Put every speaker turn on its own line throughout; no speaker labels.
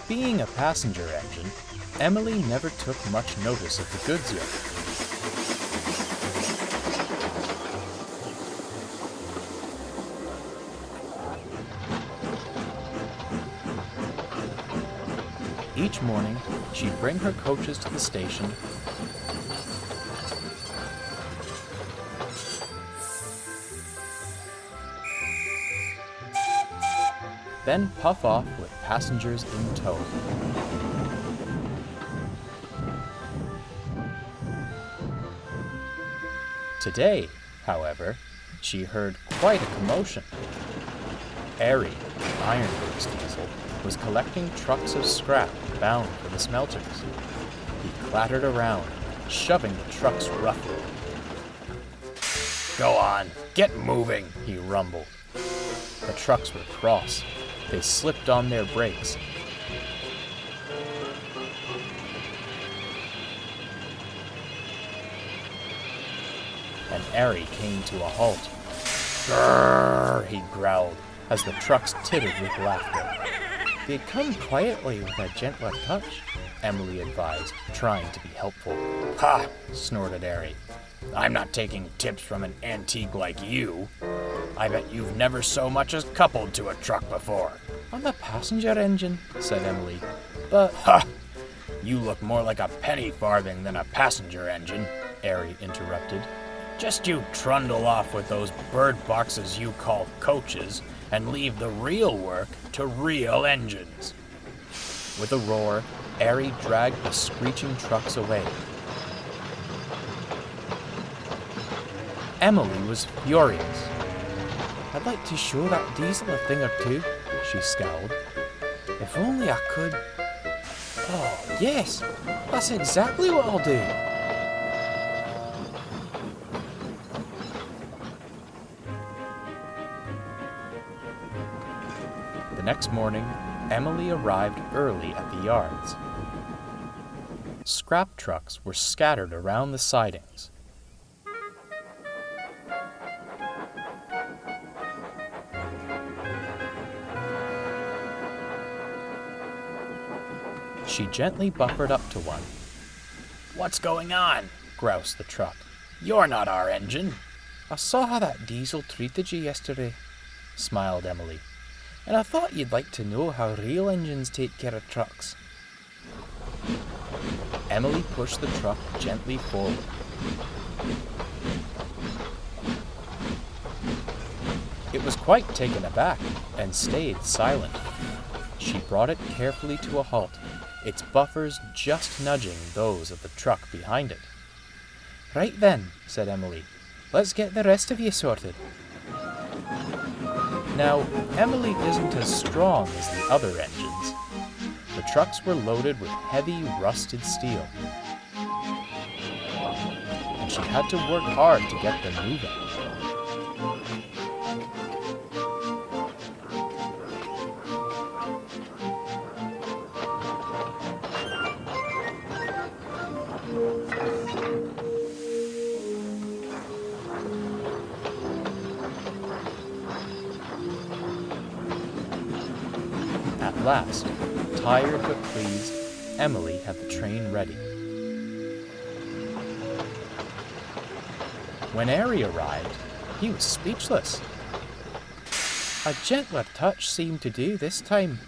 Being a passenger engine, Emily never took much notice of the goods yard. Each morning, she'd bring her coaches to the station, then puff off with passengers in tow. Today, however, she heard quite a commotion. Airy, Ironworks diesel, was collecting trucks of scrap bound for the smelters. He clattered around, shoving the trucks roughly. "Go on, get moving," he rumbled. The trucks were cross. They slipped on their brakes. And Airy came to a halt. "Grrr," he growled, as the trucks tittered with laughter. "They'd come quietly with a gentler touch," Emily advised, trying to be helpful. "Ha!" snorted Airy. "I'm not taking tips from an antique like you. I bet you've never so much as coupled to a truck before." "I'm a passenger engine," said Emily. "But..." "Ha! You look more like a penny farthing than a passenger engine," Airy interrupted. "Just you trundle off with those bird boxes you call coaches and leave the real work to real engines." With a roar, Airy dragged the screeching trucks away. Emily was furious. "I'd like to show that diesel a thing or two," she scowled. "If only I could..." "Oh, yes, that's exactly what I'll do." The next morning, Emily arrived early at the yards. Scrap trucks were scattered around the sidings. She gently buffered up to one. "What's going on?" groused the truck. "You're not our engine." "I saw how that diesel treated you yesterday," smiled Emily. "And I thought you'd like to know how real engines take care of trucks." Emily pushed the truck gently forward. It was quite taken aback and stayed silent. She brought it carefully to a halt, its buffers just nudging those of the truck behind it. "Right then," said Emily, "let's get the rest of you sorted." Now, Emily isn't as strong as the other engines. The trucks were loaded with heavy, rusted steel, and she had to work hard to get them moving. At last, tired but pleased, Emily had the train ready. When Airy arrived, he was speechless. "A gentler touch seemed to do this time.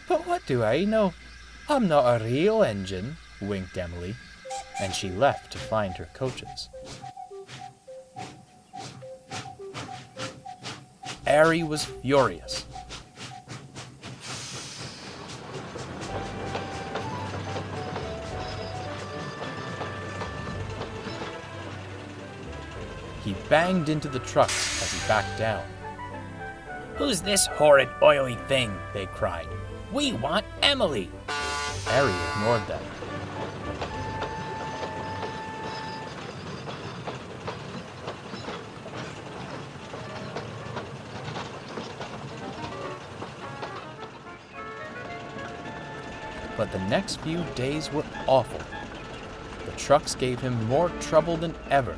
But what do I know? I'm not a real engine," winked Emily, and she left to find her coaches. Airy was furious. He banged into the trucks as he backed down. "Who's this horrid oily thing?" they cried. "We want Emily!" Airy ignored them. But the next few days were awful. The trucks gave him more trouble than ever.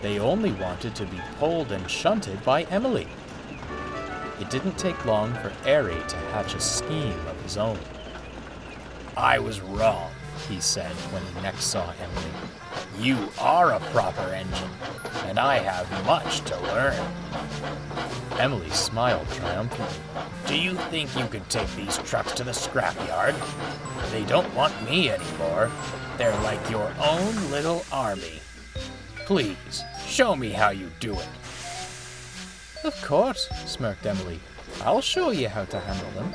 They only wanted to be pulled and shunted by Emily. It didn't take long for Airy to hatch a scheme of his own. "I was wrong," he said when he next saw Emily. "You are a proper engine, and I have much to learn." Emily smiled triumphantly. "Do you think you could take these trucks to the scrapyard? They don't want me anymore. They're like your own little army. Please, show me how you do it." "Of course," smirked Emily. "I'll show you how to handle them."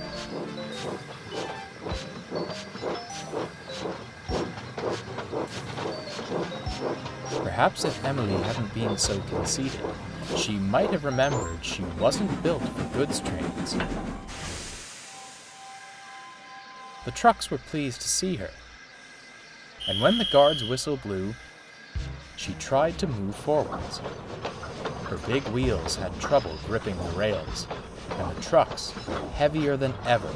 Perhaps if Emily hadn't been so conceited, she might have remembered she wasn't built for goods trains. The trucks were pleased to see her, and when the guard's whistle blew, she tried to move forwards. Her big wheels had trouble gripping the rails, and the trucks were heavier than ever.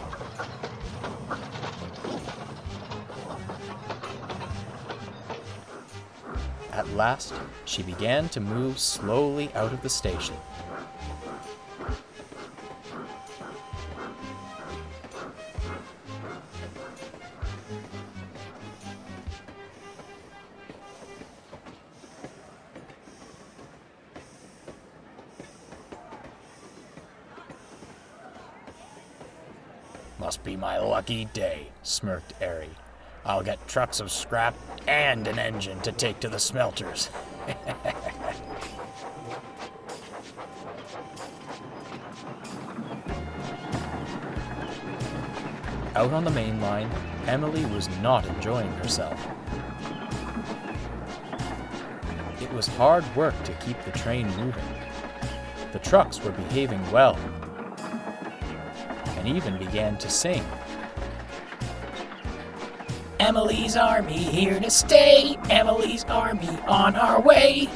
At last, she began to move slowly out of the station. "Must be my lucky day," smirked Airy. "I'll get trucks of scrap and an engine to take to the smelters." Out on the main line, Emily was not enjoying herself. It was hard work to keep the train moving. The trucks were behaving well, and even began to sing. "Emily's army here to stay, Emily's army on our way."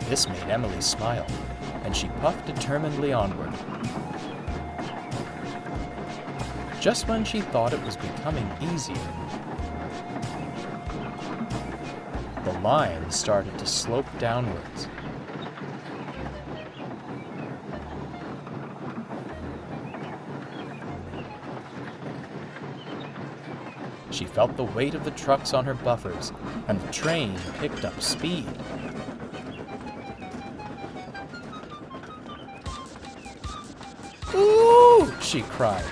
This made Emily smile, and she puffed determinedly onward. Just when she thought it was becoming easier, the line started to slope downwards. She felt the weight of the trucks on her buffers, and the train picked up speed. "Ooh!" she cried.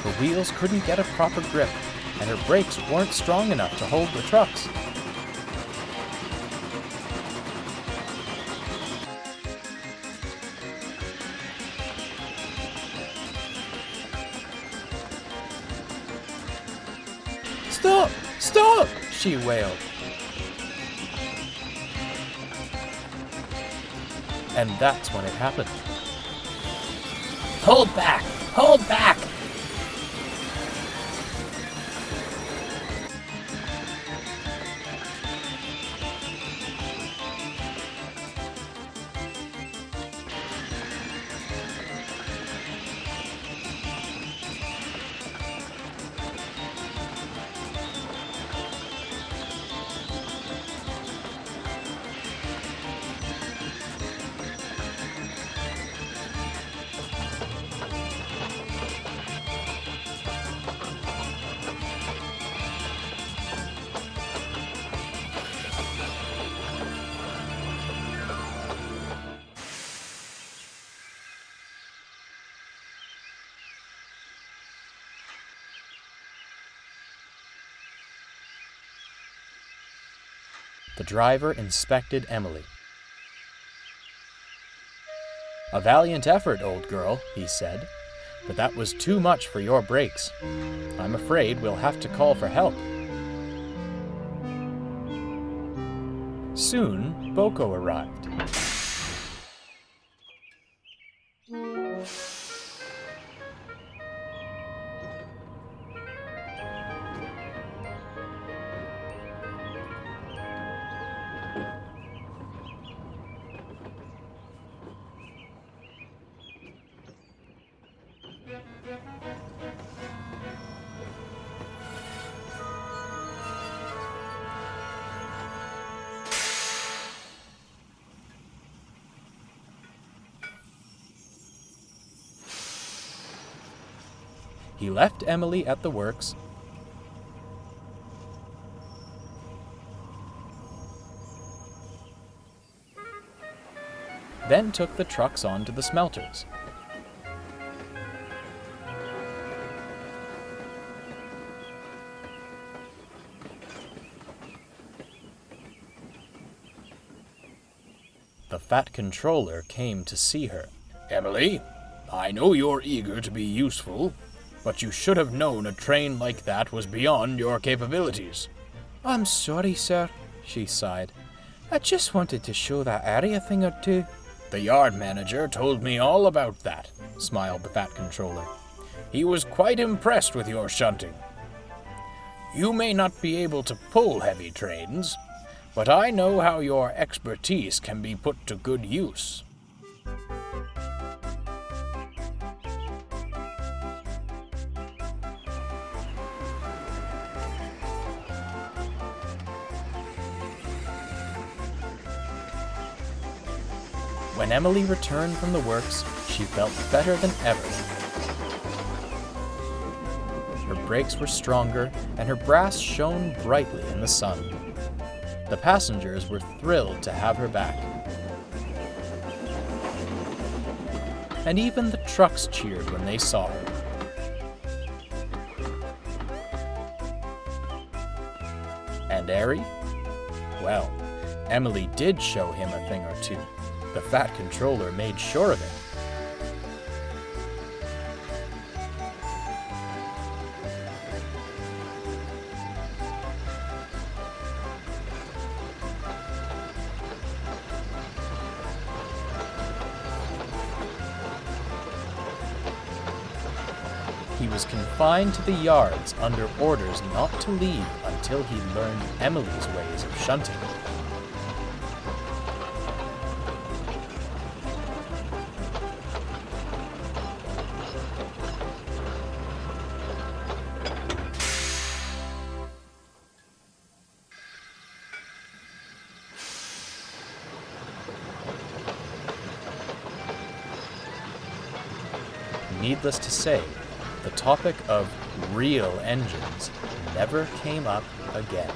Her wheels couldn't get a proper grip, and her brakes weren't strong enough to hold the trucks. "Stop! Stop!" she wailed. And that's when it happened. "Hold back! Hold back!" The driver inspected Emily. "A valiant effort, old girl," he said, "but that was too much for your brakes. I'm afraid we'll have to call for help." Soon, Boko arrived. He left Emily at the works, then took the trucks on to the smelters. The fat controller came to see her.
Emily, I know you're eager to be useful, but you should have known a train like that was beyond your capabilities.
I'm sorry, sir, she sighed. I just wanted to show that area a thing or two.
The yard manager told me all about that, smiled the fat controller. He was quite impressed with your shunting. You may not be able to pull heavy trains, but I know how your expertise can be put to good use.
When Emily returned from the works, she felt better than ever. Her brakes were stronger, and her brass shone brightly in the sun. The passengers were thrilled to have her back. And even the trucks cheered when they saw her. And Ari? Well, Emily did show him a thing or two. The fat controller made sure of it. He was confined to the yards under orders not to leave until he learned Emily's ways of shunting. Needless to say, the topic of real engines never came up again.